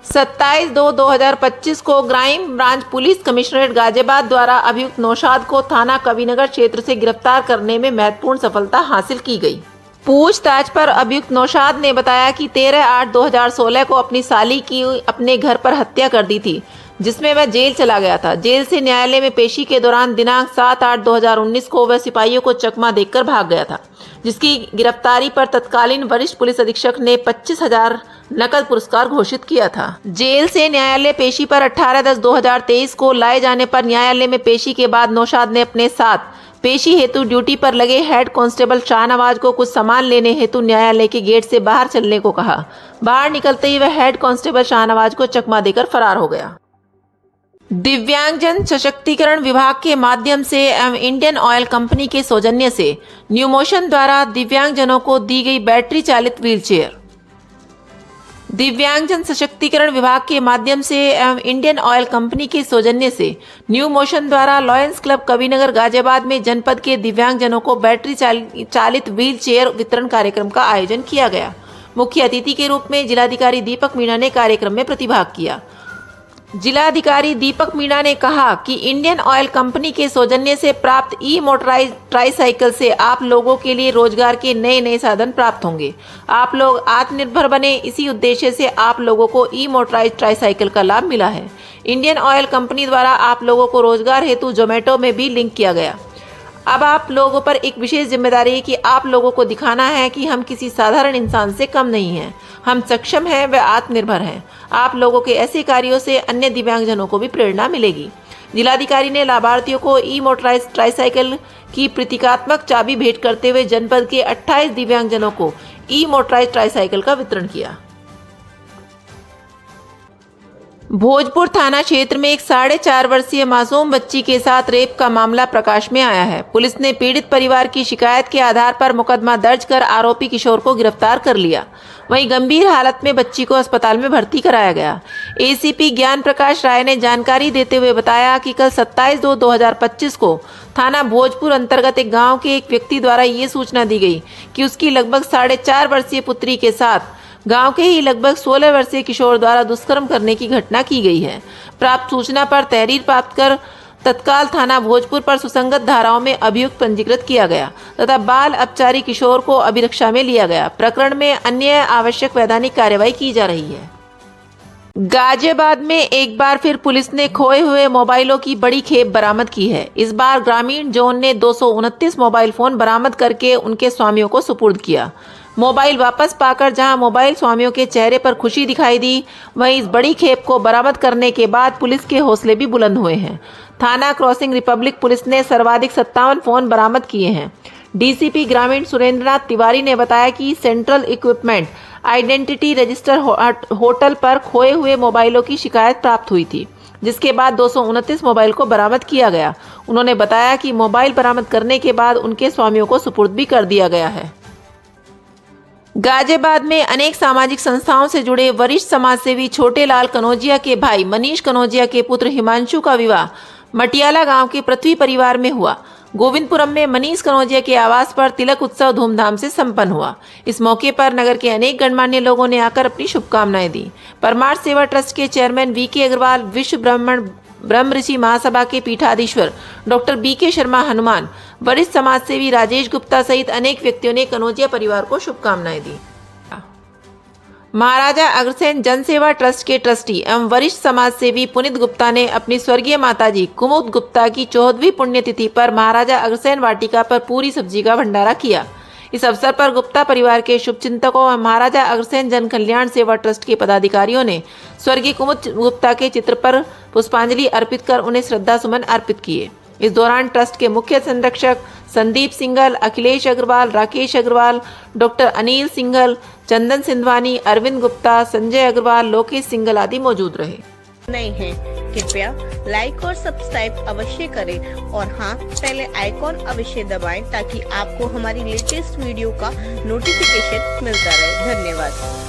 27/2/2025 को crime branch police commissionerate Ghaziabad द्वारा अभियुक्त नौशाद को थाना कविनगर क्षेत्र से गिरफ्तार करने में महत्वपूर्ण सफलता हासिल की गई। पूछताछ पर अभियुक्त नौशाद ने बताया कि 13/8/2016 को अपनी साली की अपने घर पर हत्या कर दी थी, जिसमें वह जेल चला गया था। जेल से न्यायालय में पेशी के दौरान दिनांक 7/8/2019 को वह सिपाहियों को चकमा देकर भाग गया था, जिसकी गिरफ्तारी पर तत्कालीन वरिष्ठ पुलिस अधीक्षक ने 25,000 नकद पुरस्कार घोषित किया था। जेल से न्यायालय पेशी पर 18/10/2023 को लाए जाने पर न्यायालय में पेशी के बाद नौशाद ने अपने साथ पेशी हेतु ड्यूटी पर लगे हेड कांस्टेबल शाहनवाज को कुछ सामान लेने हेतु न्यायालय के गेट से बाहर चलने को कहा। बाहर निकलते ही वह हेड कांस्टेबल शाहनवाज को चकमा देकर फरार हो गया। दिव्यांगजन सशक्तिकरण विभाग के माध्यम से एवं इंडियन ऑयल कंपनी के सौजन्य से न्यू मोशन द्वारा दिव्यांगजनों को दी गई बैटरी चालित व्हीलचेयर। दिव्यांगजन सशक्तिकरण विभाग के माध्यम से एवं इंडियन ऑयल कंपनी के सौजन्य से न्यू मोशन द्वारा लॉयंस क्लब कविनगर गाजियाबाद में जनपद के दिव्यांगजनों को बैटरी चालित व्हील चेयर वितरण कार्यक्रम का आयोजन किया गया। मुख्य अतिथि के रूप में जिलाधिकारी दीपक मीणा ने कार्यक्रम में प्रतिभाग किया। जिलाधिकारी दीपक मीणा ने कहा कि इंडियन ऑयल कंपनी के सौजन्य से प्राप्त ई मोटराइज ट्राईसाइकिल से आप लोगों के लिए रोजगार के नए नए साधन प्राप्त होंगे। आप लोग आत्मनिर्भर बने, इसी उद्देश्य से आप लोगों को ई मोटराइज ट्राईसाइकिल का लाभ मिला है। इंडियन ऑयल कंपनी द्वारा आप लोगों को रोजगार हेतु जोमेटो में भी लिंक किया गया। अब आप लोगों पर एक विशेष जिम्मेदारी है कि आप लोगों को दिखाना है कि हम किसी साधारण इंसान से कम नहीं हैं, हम सक्षम हैं व आत्मनिर्भर हैं। आप लोगों के ऐसे कार्यों से अन्य दिव्यांगजनों को भी प्रेरणा मिलेगी। जिलाधिकारी ने लाभार्थियों को ई मोटराइज ट्राईसाइकिल की प्रतीकात्मक चाबी भेंट करते हुए जनपद के 28 दिव्यांगजनों को ई मोटराइज ट्राईसाइकिल का वितरण किया। भोजपुर थाना क्षेत्र में एक 4.5 वर्षीय मासूम बच्ची के साथ रेप का मामला प्रकाश में आया है। पुलिस ने पीड़ित परिवार की शिकायत के आधार पर मुकदमा दर्ज कर आरोपी किशोर को गिरफ्तार कर लिया। वहीं गंभीर हालत में बच्ची को अस्पताल में भर्ती कराया गया। एसीपी ज्ञान प्रकाश राय ने जानकारी देते हुए बताया कि कल 27/2/2025 को थाना भोजपुर अंतर्गत एक गाँव के एक व्यक्ति द्वारा ये सूचना दी गई कि उसकी लगभग 4.5 वर्षीय पुत्री के साथ गांव के ही लगभग 16 वर्षीय किशोर द्वारा दुष्कर्म करने की घटना की गई है। प्राप्त सूचना पर तहरीर प्राप्त कर तत्काल थाना भोजपुर पर सुसंगत धाराओं में अभियुक्त पंजीकृत किया गया तथा बाल अपचारी किशोर को अभिरक्षा में लिया गया। प्रकरण में अन्य आवश्यक वैधानिक कार्यवाही की जा रही है। गाजियाबाद में एक बार फिर पुलिस ने खोए हुए मोबाइलों की बड़ी खेप बरामद की है। इस बार ग्रामीण जोन ने 229 मोबाइल फोन बरामद करके उनके स्वामियों को सुपुर्द किया। मोबाइल वापस पाकर जहां मोबाइल स्वामियों के चेहरे पर खुशी दिखाई दी, वहीं इस बड़ी खेप को बरामद करने के बाद पुलिस के हौसले भी बुलंद हुए हैं। थाना क्रॉसिंग रिपब्लिक पुलिस ने सर्वाधिक 57 फोन बरामद किए हैं। डीसीपी ग्रामीण सुरेंद्रनाथ तिवारी ने बताया कि central equipment identity register hotel पर खोए हुए मोबाइलों की शिकायत प्राप्त हुई थी, जिसके बाद 229 मोबाइल को बरामद किया गया। उन्होंने बताया कि मोबाइल बरामद करने के बाद उनके स्वामियों को सुपुर्द भी कर दिया गया है। गाजियाबाद में अनेक सामाजिक संस्थाओं से जुड़े वरिष्ठ समाजसेवी छोटे लाल कनौजिया के भाई मनीष कनौजिया के पुत्र हिमांशु का विवाह मटियाला गांव के पृथ्वी परिवार में हुआ। गोविंदपुरम में मनीष कनौजिया के आवास पर तिलक उत्सव धूमधाम से संपन्न हुआ। इस मौके पर नगर के अनेक गणमान्य लोगों ने आकर अपनी शुभकामनाएं दी। परमार्थ सेवा ट्रस्ट के चेयरमैन वीके अग्रवाल, विश्व ब्रह्म ऋषि महासभा के पीठाधीश्वर डॉक्टर बीके शर्मा हनुमान, वरिष्ठ समाजसेवी राजेश गुप्ता सहित अनेक व्यक्तियों ने कनौजिया परिवार को शुभकामनाएं दी। महाराजा अग्रसेन जनसेवा ट्रस्ट के ट्रस्टी एवं वरिष्ठ समाजसेवी पुनीत गुप्ता ने अपनी स्वर्गीय माताजी कुमुद गुप्ता की 14वीं पुण्यतिथि पर महाराजा अग्रसेन वाटिका पर पूरी सब्जी का भंडारा किया। इस अवसर पर गुप्ता परिवार के शुभचिंतकों व महाराजा अग्रसेन जन कल्याण सेवा ट्रस्ट के पदाधिकारियों ने स्वर्गीय कुमुद गुप्ता के चित्र पर पुष्पांजलि अर्पित कर उन्हें श्रद्धा सुमन अर्पित किए। इस दौरान ट्रस्ट के मुख्य संरक्षक संदीप सिंघल, अखिलेश अग्रवाल, राकेश अग्रवाल, डॉक्टर अनिल सिंघल, चंदन सिंधवानी, अरविंद गुप्ता, संजय अग्रवाल, लोकेश सिंघल आदि मौजूद रहे। नहीं है कृपया लाइक और सब्सक्राइब अवश्य करें और हाँ, पहले आइकॉन अवश्य दबाएं ताकि आपको हमारी लेटेस्ट वीडियो का नोटिफिकेशन मिलता रहे। धन्यवाद।